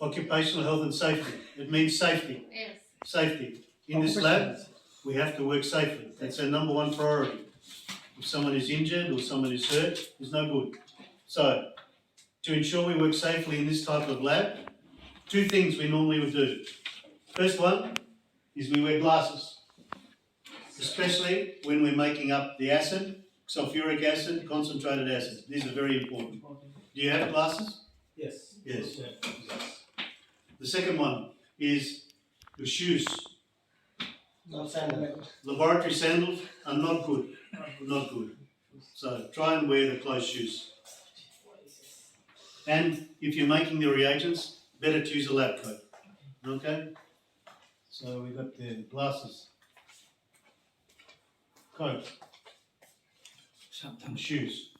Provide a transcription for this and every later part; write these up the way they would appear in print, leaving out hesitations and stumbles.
Occupational health and safety. It means safety. Yes. Safety. In this lab, we have to work safely. That's our number one priority. If someone is injured or someone is hurt, it's no good. So, to ensure we work safely in this type of lab, two things we normally would do. First one is we wear glasses, especially when we're making up the acid, sulfuric acid, concentrated acid. These are very important. Do you have glasses? Yes. Yes. The second one is your shoes. No sandal. Laboratory sandals are not good. Not good. So try and wear the closed shoes. And if you're making the reagents, better to use a lab coat. Okay? So we've got the glasses, coat, and shoes.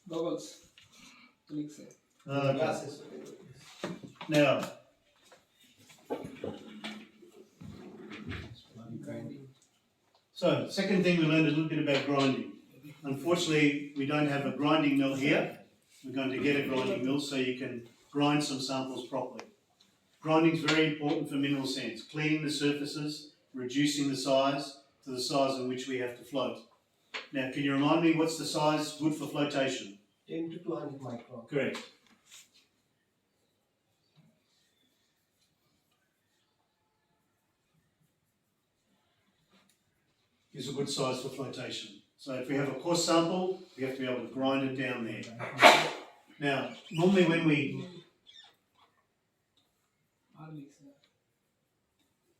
Goggles. Glasses. Now, so second thing we learned a little bit about grinding. Unfortunately, we don't have a grinding mill here. We're going to get a grinding mill so you can grind some samples properly. Grinding is very important for mineral sands, cleaning the surfaces, reducing the size to the size in which we have to float. Now, can you remind me what's the size good for flotation? 10 to 200 micron. Correct. Is a good size for flotation. So if we have a coarse sample, we have to be able to grind it down there. Now, normally when we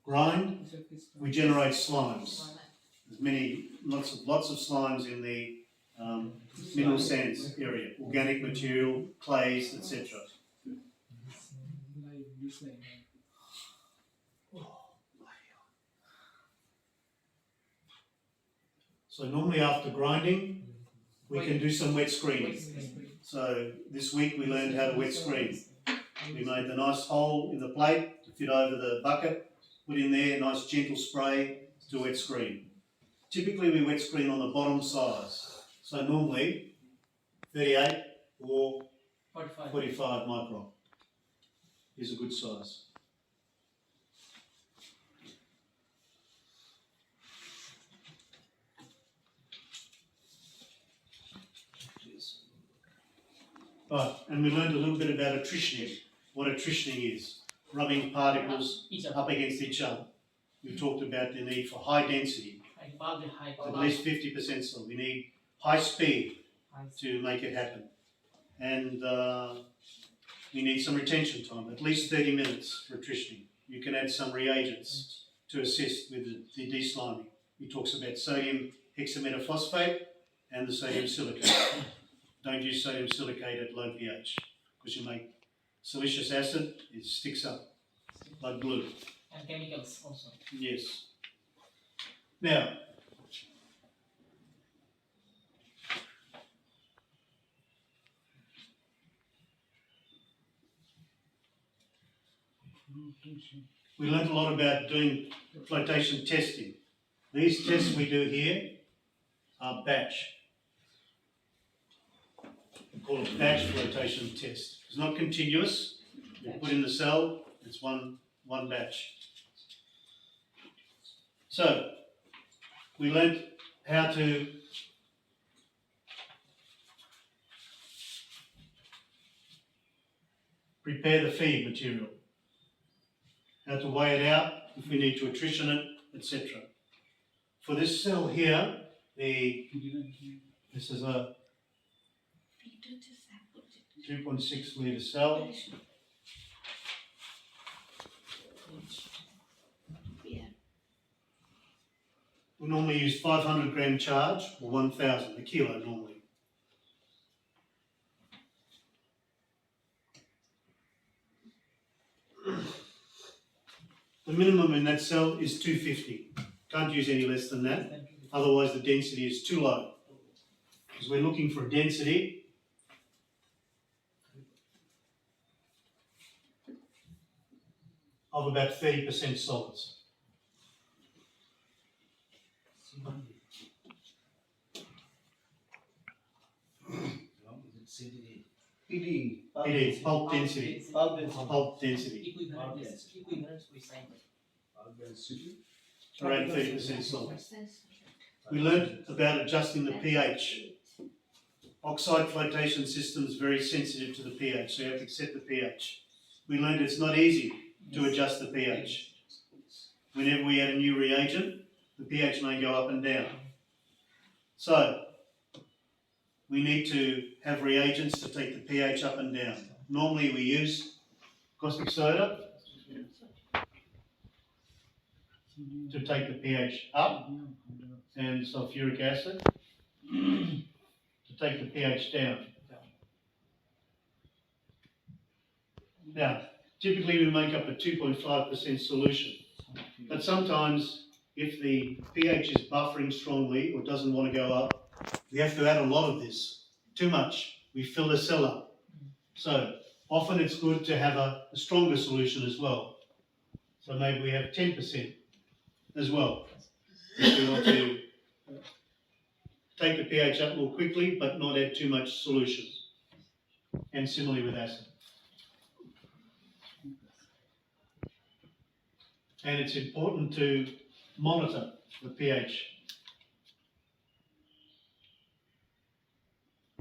grind, we generate slimes. There's lots of slimes in the mineral sands area, organic material, clays, etc. So normally after grinding, we can do some wet screening. So this week we learned how to wet screen. We made the nice hole in the plate to fit over the bucket, put in there nice gentle spray to wet screen. Typically we wet screen on the bottom size. So normally 38 or 45 micron is a good size. Right, and we learned a little bit about attritioning, what attritioning is, rubbing particles up against each other. We talked about the need for high density, at least 50% so. We need high speed to make it happen. And we need some retention time, at least 30 minutes for attritioning. You can add some reagents to assist with the desliming. He talks about sodium hexametaphosphate and the sodium silicate. Don't use sodium silicate at low pH because you make silicious acid, it sticks up like glue. And chemicals also. Yes. Now, we learned a lot about doing flotation testing. These tests we do here are batch. We call it batch flotation test. It's not continuous. You put in the cell, it's one batch. So, we learnt how to prepare the feed material, how to weigh it out, if we need to attrition it, etc. For this cell here, this is a 2.6 litre cell. We normally use 500 gram charge or 1,000, a kilo normally. The minimum in that cell is 250. Can't use any less than that, otherwise the density is too low. Because we're looking for a density of about 30% solids. PD. It is pulp density. Pulp density. Pulp density. Equivalence we say. Around 30% salt. We learnt about adjusting the pH. Oxide flotation system is very sensitive to the pH, so you have to set the pH. We learned it's not easy to adjust the pH. Whenever we add a new reagent, the pH may go up and down. So, we need to have reagents to take the pH up and down. Normally we use caustic soda to take the pH up, and sulfuric acid to take the pH down. Now, typically we make up a 2.5% solution, but sometimes if the pH is buffering strongly or doesn't want to go up, we have to add a lot of this. Too much, we fill the cell up. So, often it's good to have a stronger solution as well. So maybe we have 10% as well. If we want to take the pH up more quickly but not add too much solution. And similarly with acid. And it's important to monitor the pH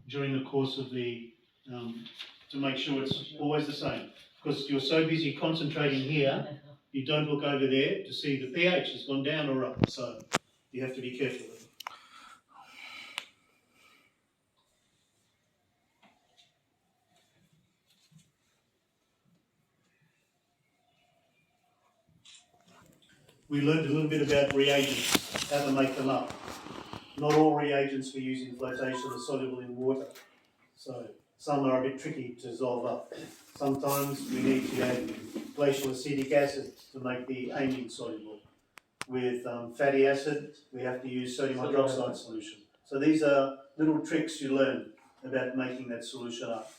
during the course of the, to make sure it's always the same. Because you're so busy concentrating here, you don't look over there to see the pH has gone down or up. So you have to be careful with it. We learned a little bit about reagents, how to make them up. Not all reagents we use in flotation are soluble in water, so some are a bit tricky to dissolve up. Sometimes we need to add glacial acetic acid to make the amine soluble. With fatty acid, we have to use sodium hydroxide solution. So these are little tricks you learn about making that solution up.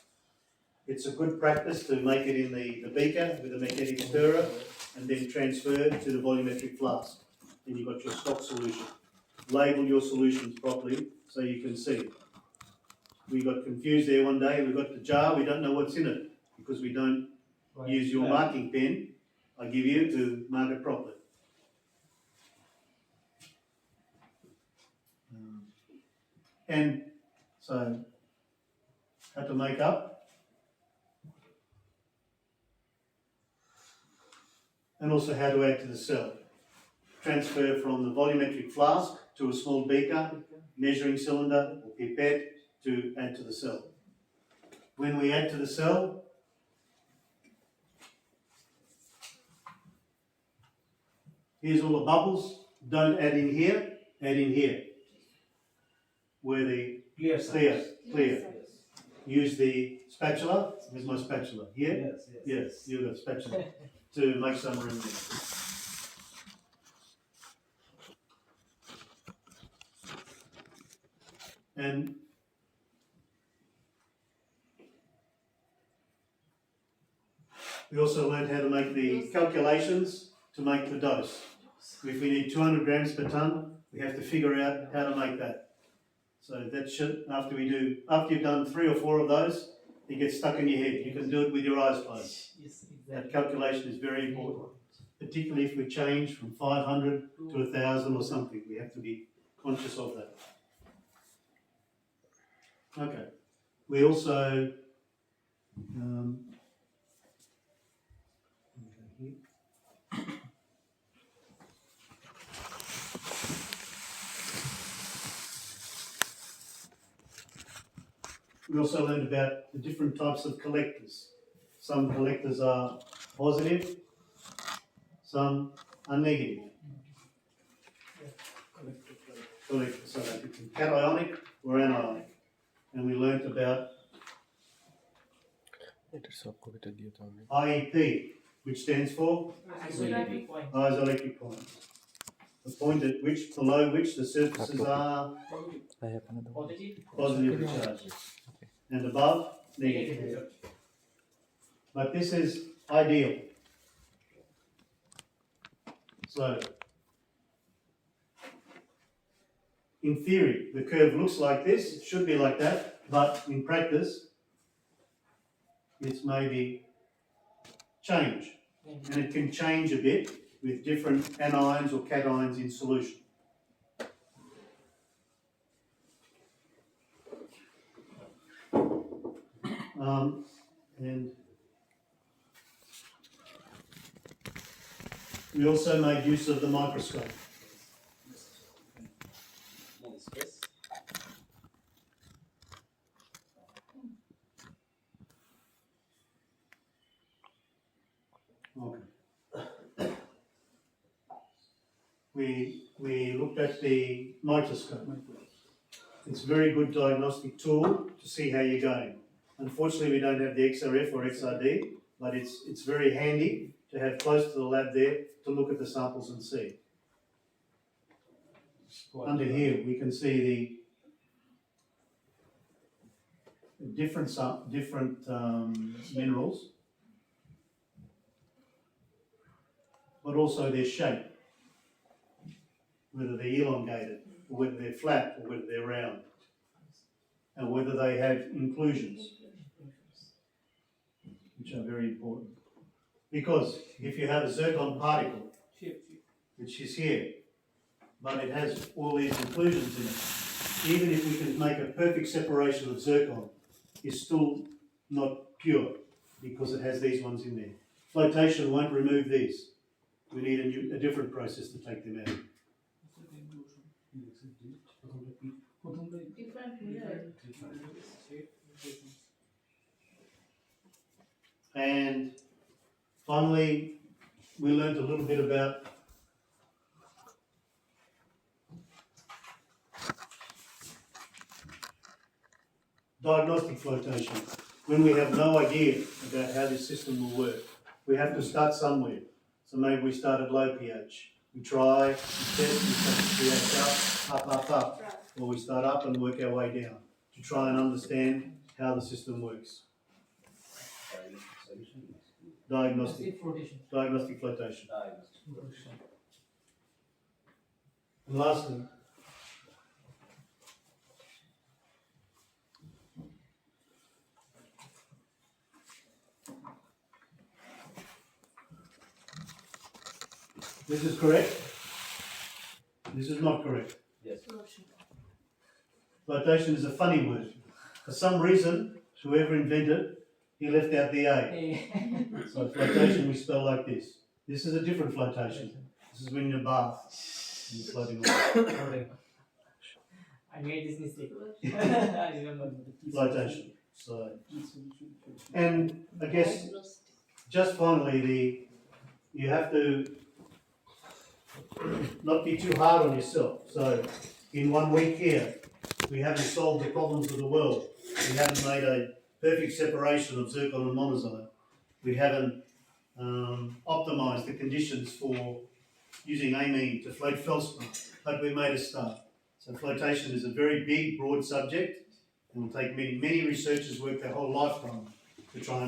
It's a good practice to make it in the beaker with a magnetic stirrer and then transfer to the volumetric flask. Then you've got your stock solution. Label your solutions properly so you can see. We got confused there one day. We got the jar, we don't know what's in it because we don't use your marking pen I give you to mark it properly. And so, how to make up. And also how to add to the cell. Transfer from the volumetric flask to a small beaker, measuring cylinder or pipette to add to the cell. When we add to the cell, here's all the bubbles. Don't add in here, add in here. Where the clear. Use the spatula. Where's my spatula? Here? Yes, you've got a spatula to make some room there. And we also learned how to make the calculations to make the dose. If we need 200 grams per tonne, we have to figure out how to make that. So that should, after you've done 3 or 4 of those, it gets stuck in your head. You can do it with your eyes closed. Yes, exactly. That calculation is very important, particularly if we change from 500 to 1,000 or something. We have to be conscious of that. Okay. We also we also learned about the different types of collectors. Some collectors are positive, some are negative. Collectors, so they can be cationic or anionic. And we learnt about IEP, which stands for Isoelectric point. isoelectric point. The point at which, below which the surfaces are positively charged. And above, negative. But this is ideal. So, in theory, the curve looks like this, it should be like that, but in practice, it's maybe change. And it can change a bit with different anions or cations in solution. And we also made use of the microscope. Okay. We looked at the microscope. It's a very good diagnostic tool to see how you're going. Unfortunately, we don't have the XRF or XRD, but it's very handy to have close to the lab there to look at the samples and see. Under here, we can see the different minerals, but also their shape, whether they're elongated, or whether they're flat, or whether they're round, and whether they have inclusions, which are very important. Because if you have a zircon particle, which is here, but it has all these inclusions in it, even if we can make a perfect separation of zircon, it's still not pure because it has these ones in there. Flotation won't remove these. We need a different process to take them out. And finally, we learned a little bit about diagnostic flotation. When we have no idea about how this system will work, we have to start somewhere. So maybe we start at low pH. We try, we test, we take the pH up, or we start up and work our way down to try and understand how the system works. Diagnostic flotation. And lastly, this is correct. This is not correct. Yes. Flotation is a funny word. For some reason, whoever invented it, he left out the A. So flotation we spell like this. This is a different flotation. This is when you're in a bath and you're floating away. I made this mistake. I remember. Flotation. So, and I guess just finally, you have to not be too hard on yourself. So, in 1 week here, we haven't solved the problems of the world. We haven't made a perfect separation of zircon and monazite. We haven't optimised the conditions for using amine to float feldspar, but we made a start. So flotation is a very big, broad subject, and will take many researchers work their whole lifetime to try and